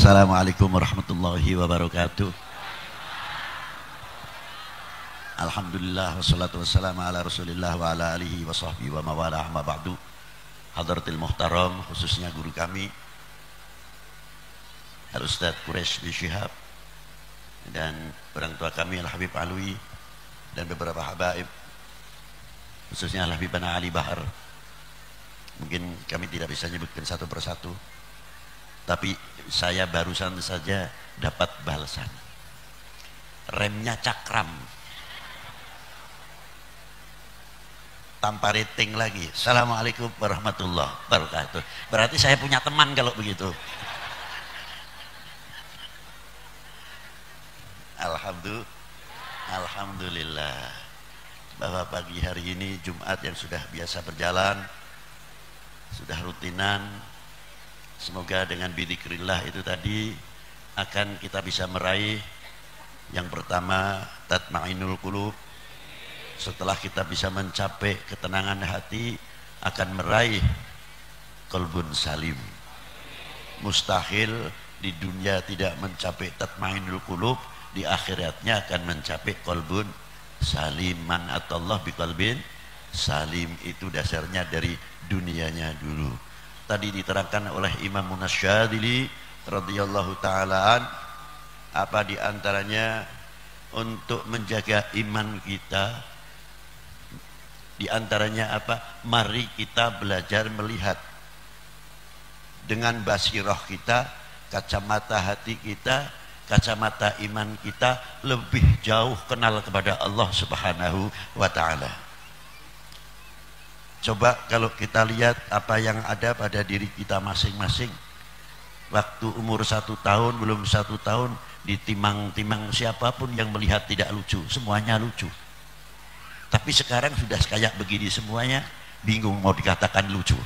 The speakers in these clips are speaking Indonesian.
Assalamualaikum warahmatullahi wabarakatuh. Alhamdulillah wassalatu wassalamu ala rasulillah wa ala alihi wa sahbihi wa mawala amma ba'du. Hadratil muhtaram, khususnya guru kami Al-Ustadz Quraish bin Syihab, dan orang tua kami Al-Habib Alwi, dan beberapa habaib, khususnya Al-Habib Ali Bahar. Mungkin kami tidak bisa menyebutkan satu persatu, tapi saya barusan saja dapat balasan. Remnya cakram, tanpa rating lagi. Assalamualaikum warahmatullahi wabarakatuh. Berarti saya punya teman kalau begitu. Alhamdulillah bahwa pagi hari ini Jumat yang sudah biasa berjalan, sudah rutinan, semoga dengan bidzikrillah itu tadi akan kita bisa meraih yang pertama tatmainul qulub. Setelah kita bisa mencapai ketenangan hati, akan meraih qalbun salim. Mustahil di dunia tidak mencapai tatmainul qulub, di akhiratnya akan mencapai qalbun salim. Man atallah biqalbin salim, itu dasarnya dari dunianya dulu. Tadi diterangkan oleh Imam Munasyadzili radhiyallahu ta'ala an, apa diantaranya untuk menjaga iman kita, diantaranya apa? Mari kita belajar melihat dengan basirah kita, kacamata hati kita, kacamata iman kita, lebih jauh kenal kepada Allah Subhanahu wa ta'ala. Coba kalau kita lihat apa yang ada pada diri kita masing-masing. Waktu umur 1 tahun, belum 1 tahun, ditimang-timang siapapun yang melihat tidak lucu, semuanya lucu. Tapi sekarang sudah kayak begini semuanya, bingung mau dikatakan lucu.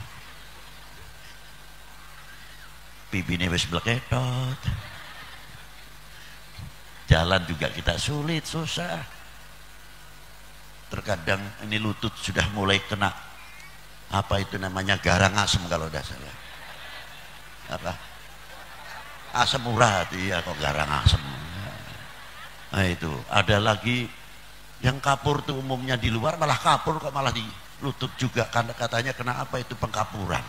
Pipine wis bleketot, jalan juga kita sulit, susah. Terkadang ini lutut sudah mulai kena apa itu namanya, garang asem kalau tidak salah. Apa? Asam urat, iya kok garang asem. Nah itu, ada lagi yang kapur tuh umumnya di luar, malah kapur kok malah di lutut juga, karena katanya kena apa itu, pengkapuran.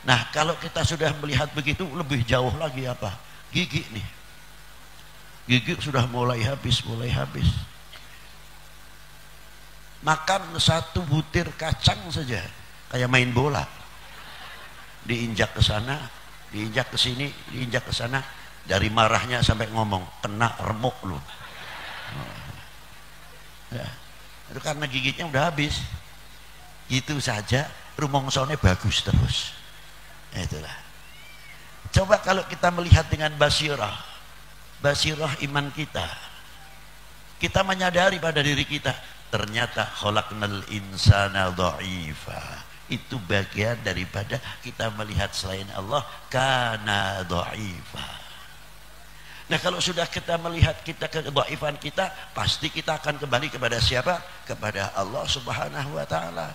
Nah kalau kita sudah melihat begitu, lebih jauh lagi apa? Gigi nih. Gigi sudah mulai habis. Makan 1 butir kacang saja kayak main bola, diinjak ke sana, diinjak ke sini, diinjak ke sana, dari marahnya sampai ngomong kena remuk lu. Ya, itu karena gigitnya udah habis. Itu saja rumongsone bagus terus. Itulah. Coba kalau kita melihat dengan basirah iman kita, kita menyadari pada diri kita, ternyata khalaqnal insana dha'ifa. Itu bagian daripada kita melihat selain Allah, kana dha'ifa. Nah kalau sudah kita melihat kita kedhaifan kita, pasti kita akan kembali kepada siapa? Kepada Allah Subhanahu wa ta'ala.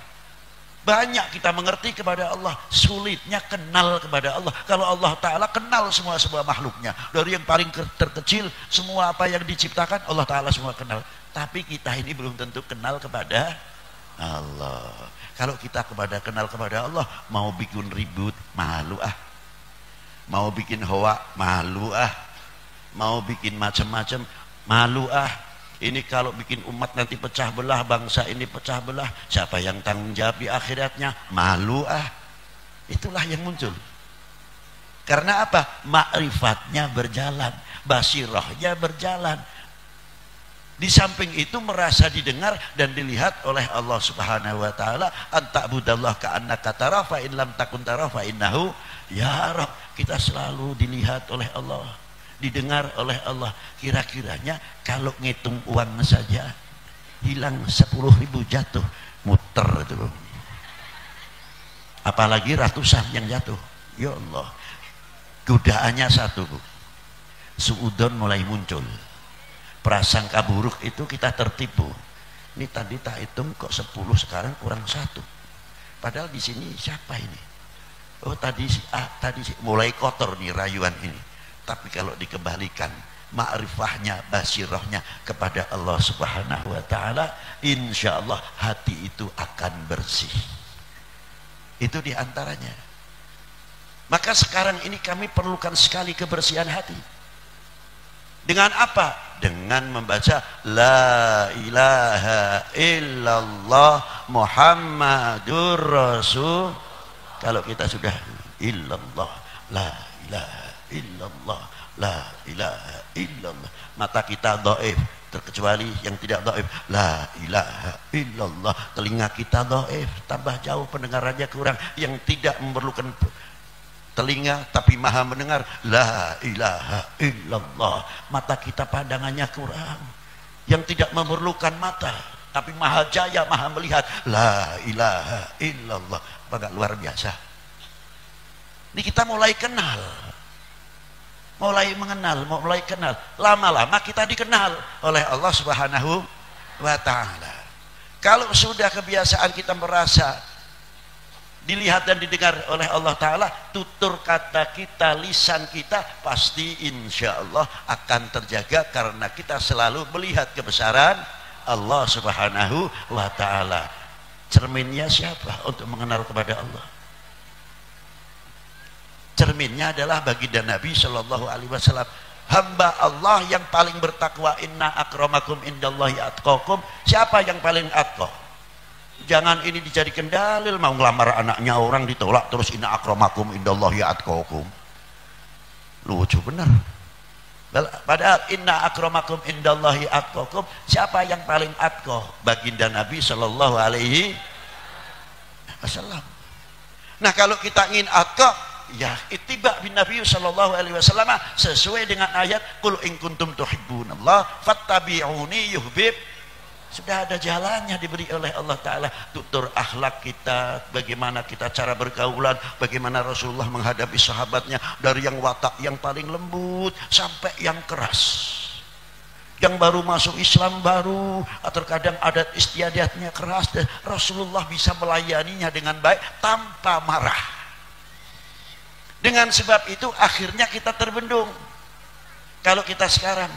Banyak kita mengerti kepada Allah, sulitnya kenal kepada Allah. Kalau Allah Ta'ala kenal semua makhluknya, dari yang paling terkecil, semua apa yang diciptakan Allah Ta'ala semua kenal. Tapi kita ini belum tentu kenal kepada Allah. Kalau kita kenal kepada Allah, mau bikin ribut, malu ah. Mau bikin hoa, malu ah. Mau bikin macam-macam, malu ah. Ini kalau bikin umat nanti pecah belah, bangsa ini pecah belah, siapa yang tanggung jawab di akhiratnya? Malu ah. Itulah yang muncul. Karena apa? Ma'rifatnya berjalan, basirahnya berjalan. Di samping itu merasa didengar dan dilihat oleh Allah Subhanahu wa ta'ala. Anta'budallah ka'annaka tara fa in lam takun tara fa innahu yarah. Kita selalu dilihat oleh Allah, didengar oleh Allah. Kira-kiranya kalau ngitung uang saja, hilang 10.000 jatuh, muter itu. Apalagi ratusan yang jatuh. Ya Allah, godaannya satu, Bu. Suudon mulai muncul. Prasangka buruk itu kita tertipu. Ini tadi tak hitung kok 10, sekarang kurang 1. Padahal di sini siapa ini? Oh tadi si A, tadi si mulai kotor nih rayuan ini. Tapi kalau dikembalikan ma'rifahnya, basirahnya kepada Allah Subhanahu wa taala, insya Allah hati itu akan bersih. Itu diantaranya. Maka sekarang ini kami perlukan sekali kebersihan hati. Dengan apa? Dengan membaca La ilaha illallah Muhammadur Rasul. Kalau kita sudah illallah, la ilaha illallah, la ilaha illallah, mata kita dhaif, terkecuali yang tidak dhaif, la ilaha illallah. Telinga kita dhaif, tambah jauh pendengarannya kurang. Yang tidak memerlukan telinga tapi maha mendengar, la ilaha illallah. Mata kita pandangannya kurang. Yang tidak memerlukan mata tapi maha jaya, maha melihat, la ilaha illallah. Agak luar biasa. Ini kita mulai kenal, mulai mengenal, mulai kenal. Lama-lama kita dikenal oleh Allah Subhanahu wa taala. Kalau sudah kebiasaan kita merasa dilihat dan didengar oleh Allah taala, tutur kata kita, lisan kita pasti insya Allah akan terjaga karena kita selalu melihat kebesaran Allah Subhanahu wa taala. Cerminnya siapa untuk mengenal kepada Allah? Cerminnya adalah baginda Nabi Shallallahu Alaihi Wasallam. Hamba Allah yang paling bertakwa, inna akramakum indallahi atqakum. Siapa yang paling atqa? Jangan ini dijadikan dalil, mau ngelamar anaknya orang ditolak terus inna akramakum indallahi atqakum. Lucu benar. Padahal inna akramakum indallahi atqakum, siapa yang paling atqa? Baginda Nabi Shallallahu Alaihi Wasallam. Nah kalau kita ingin atqa, ya ittiba bin Nabi Shallallahu Alaihi Wasallam sesuai dengan ayat qul in kuntum tuhibbunallah fattabi'uni yuhbib. Sudah ada jalannya diberi oleh Allah Ta'ala. Tutur akhlak kita, bagaimana kita cara bergaulan, bagaimana Rasulullah menghadapi sahabatnya, dari yang watak yang paling lembut sampai yang keras. Yang baru masuk Islam baru, terkadang adat istiadatnya keras, dan Rasulullah bisa melayaninya dengan baik tanpa marah. Dengan sebab itu akhirnya kita terbendung. Kalau kita sekarang,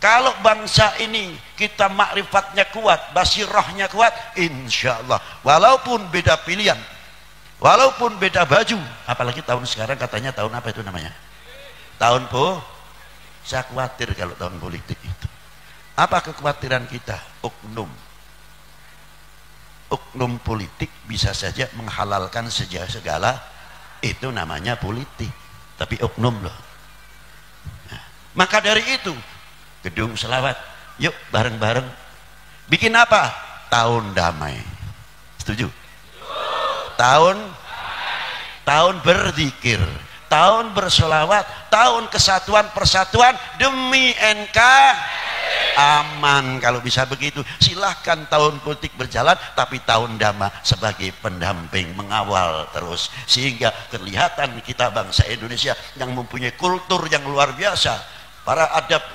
kalau bangsa ini kita makrifatnya kuat, basirahnya kuat, insya Allah walaupun beda pilihan, walaupun beda baju, apalagi tahun sekarang katanya tahun apa itu namanya, tahun saya khawatir kalau tahun politik itu. Apa kekhawatiran kita? Oknum politik bisa saja menghalalkan segala, itu namanya politik, tapi oknum loh. Nah, maka dari itu gedung selawat, yuk bareng-bareng bikin apa? Tahun damai. Setuju? Tahun berzikir, tahun bersolawat, tahun kesatuan persatuan demi aman. Kalau bisa begitu silahkan tahun politik berjalan, tapi tahun damai sebagai pendamping, mengawal terus, sehingga kelihatan kita bangsa Indonesia yang mempunyai kultur yang luar biasa. Para adab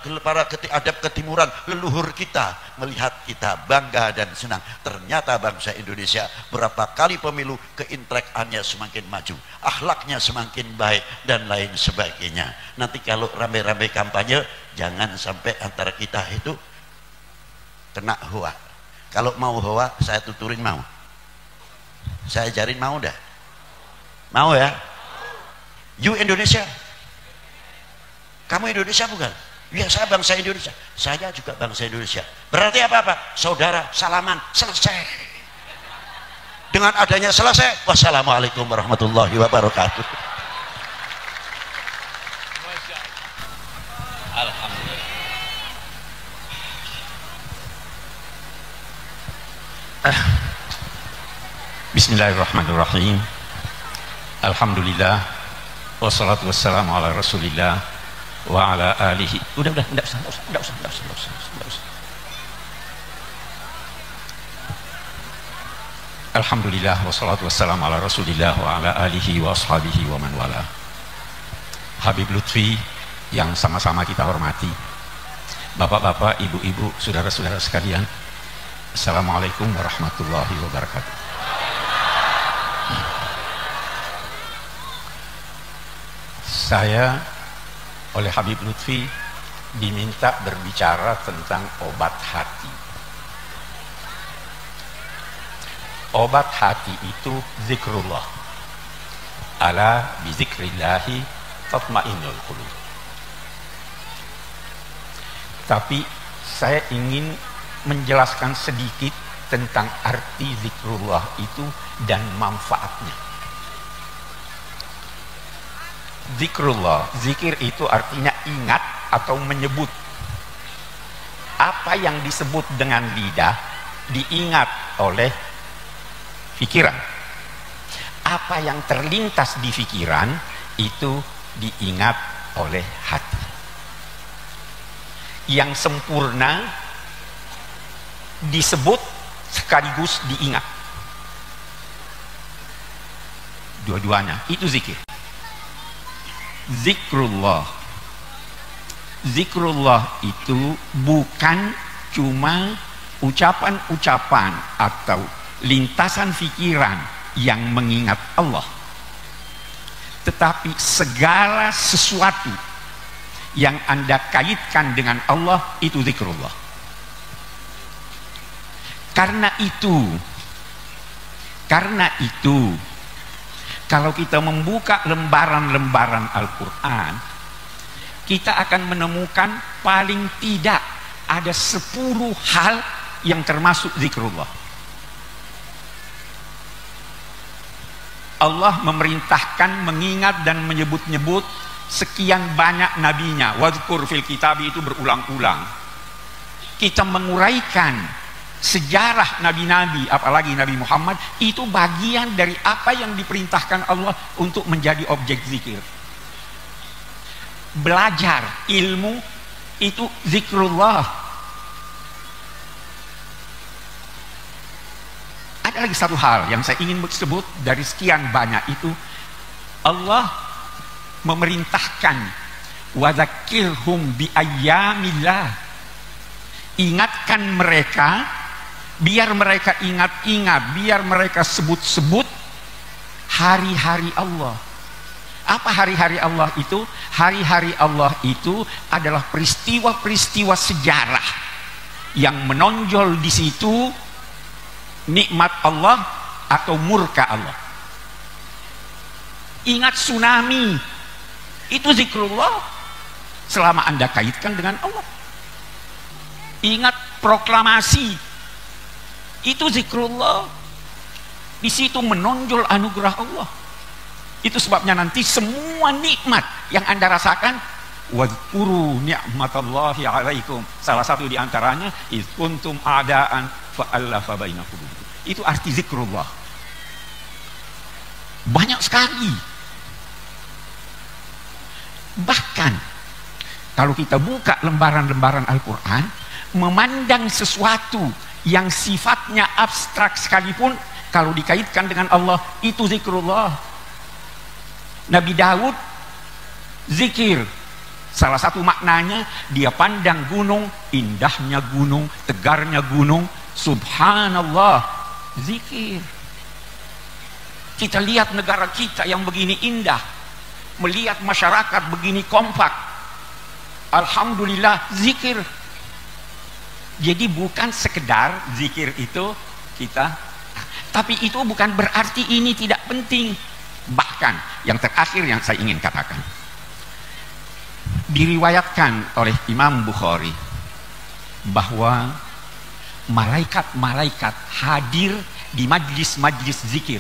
ketimuran leluhur kita melihat kita bangga dan senang. Ternyata bangsa Indonesia berapa kali pemilu keintelektualnya semakin maju, akhlaknya semakin baik dan lain sebagainya. Nanti kalau ramai-ramai kampanye, jangan sampai antara kita itu kena hoa. Kalau mau hoa, saya tuturin mau, saya ajarin mau dah, mau ya. You Indonesia, kamu Indonesia bukan? Ya saya bangsa Indonesia. Saya juga bangsa Indonesia. Berarti apa-apa? Saudara, salaman, selesai. Dengan adanya selesai, wassalamualaikum warahmatullahi wabarakatuh. Alhamdulillah. Bismillahirrahmanirrahim. Alhamdulillah. Wassalatu wassalamu ala rasulillah wa ala alihi. Udah, enggak usah. Alhamdulillah wassalatu wassalamu ala rasulillah wa ala alihi wa ashabihi wa man wala. Habib Lutfi yang sama-sama kita hormati, bapak-bapak, ibu-ibu, saudara-saudara sekalian, assalamualaikum warahmatullahi wabarakatuh. Saya oleh Habib Lutfi diminta berbicara tentang obat hati. Obat hati itu zikrullah. Ala bizikrillahi tatmainnul qulub. Tapi saya ingin menjelaskan sedikit tentang arti zikrullah itu dan manfaatnya. Zikrullah, zikir itu artinya ingat atau menyebut. Apa yang disebut dengan lidah diingat oleh pikiran. Apa yang terlintas di pikiran itu diingat oleh hati. Yang sempurna disebut sekaligus diingat. Dua-duanya itu zikir. Zikrullah. Zikrullah itu bukan cuma ucapan-ucapan atau lintasan pikiran yang mengingat Allah, tetapi segala sesuatu yang Anda kaitkan dengan Allah itu zikrullah. Karena itu kalau kita membuka lembaran-lembaran Al-Quran, kita akan menemukan paling tidak ada 10 hal yang termasuk zikrullah. Allah memerintahkan mengingat dan menyebut-nyebut sekian banyak nabinya. Wadhkur fil kitab itu berulang-ulang. Kita menguraikan sejarah nabi-nabi, apalagi Nabi Muhammad, itu bagian dari apa yang diperintahkan Allah untuk menjadi objek zikir. Belajar ilmu itu zikrullah. Ada lagi satu hal yang saya ingin sebut dari sekian banyak itu, Allah memerintahkan wadzakirhum bi ayyamillah. Ingatkan mereka, biar mereka ingat-ingat, biar mereka sebut-sebut hari-hari Allah. Apa hari-hari Allah itu? Hari-hari Allah itu adalah peristiwa-peristiwa sejarah yang menonjol di situ nikmat Allah atau murka Allah. Ingat tsunami, itu zikrullah selama Anda kaitkan dengan Allah. Ingat proklamasi, itu zikrullah. Di situ menonjol anugerah Allah. Itu sebabnya nanti semua nikmat yang Anda rasakan, wadhkuru ni'matallahi alaikum, salah satu di antaranya iz kuntum a'daan fa'alafa baina qulubikum. Itu arti zikrullah. Banyak sekali. Bahkan kalau kita buka lembaran-lembaran Al-Quran, memandang sesuatu yang sifatnya abstrak sekalipun, kalau dikaitkan dengan Allah, itu zikrullah. Nabi Daud zikir. Salah satu maknanya, dia pandang gunung, indahnya gunung, tegarnya gunung, subhanallah, zikir. Kita lihat negara kita yang begini indah, melihat masyarakat begini kompak, alhamdulillah, zikir. Jadi bukan sekedar zikir itu kita, tapi itu bukan berarti ini tidak penting. Bahkan yang terakhir yang saya ingin katakan, diriwayatkan oleh Imam Bukhari bahwa malaikat-malaikat hadir di majlis-majlis zikir.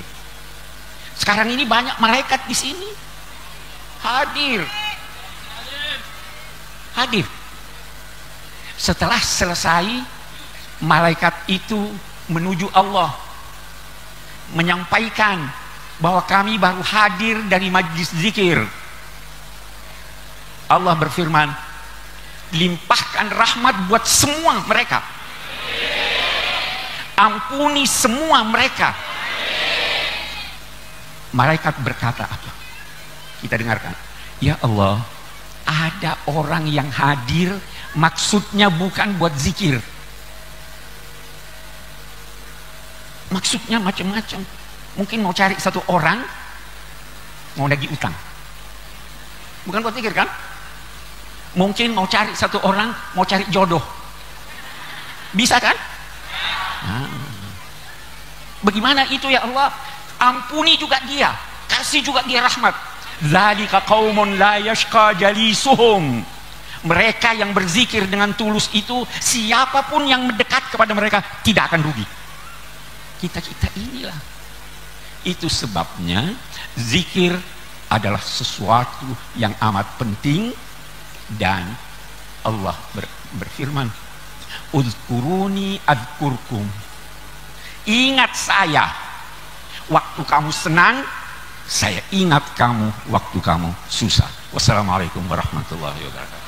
Sekarang ini banyak malaikat di sini hadir. Setelah selesai, malaikat itu menuju Allah, menyampaikan bahwa kami baru hadir dari majlis zikir. Allah berfirman, limpahkan rahmat buat semua mereka, ampuni semua mereka. Malaikat berkata apa? Kita dengarkan. Ya Allah, ada orang yang hadir maksudnya bukan buat zikir, maksudnya macam-macam. Mungkin mau cari satu orang, mau nagih utang. Bukan buat zikir kan? Mungkin mau cari satu orang, mau cari jodoh. Bisa kan? Bagaimana itu ya Allah? Ampuni juga dia, kasih juga dia rahmat. Dzalika qaumun la yashqa jalisuhum. Mereka yang berzikir dengan tulus itu, siapapun yang mendekat kepada mereka tidak akan rugi. Kita inilah. Itu sebabnya zikir adalah sesuatu yang amat penting, dan Allah berfirman, "Uzkuruni adzkurkum." Ingat saya waktu kamu senang, saya ingat kamu waktu kamu susah. Wassalamualaikum warahmatullahi wabarakatuh.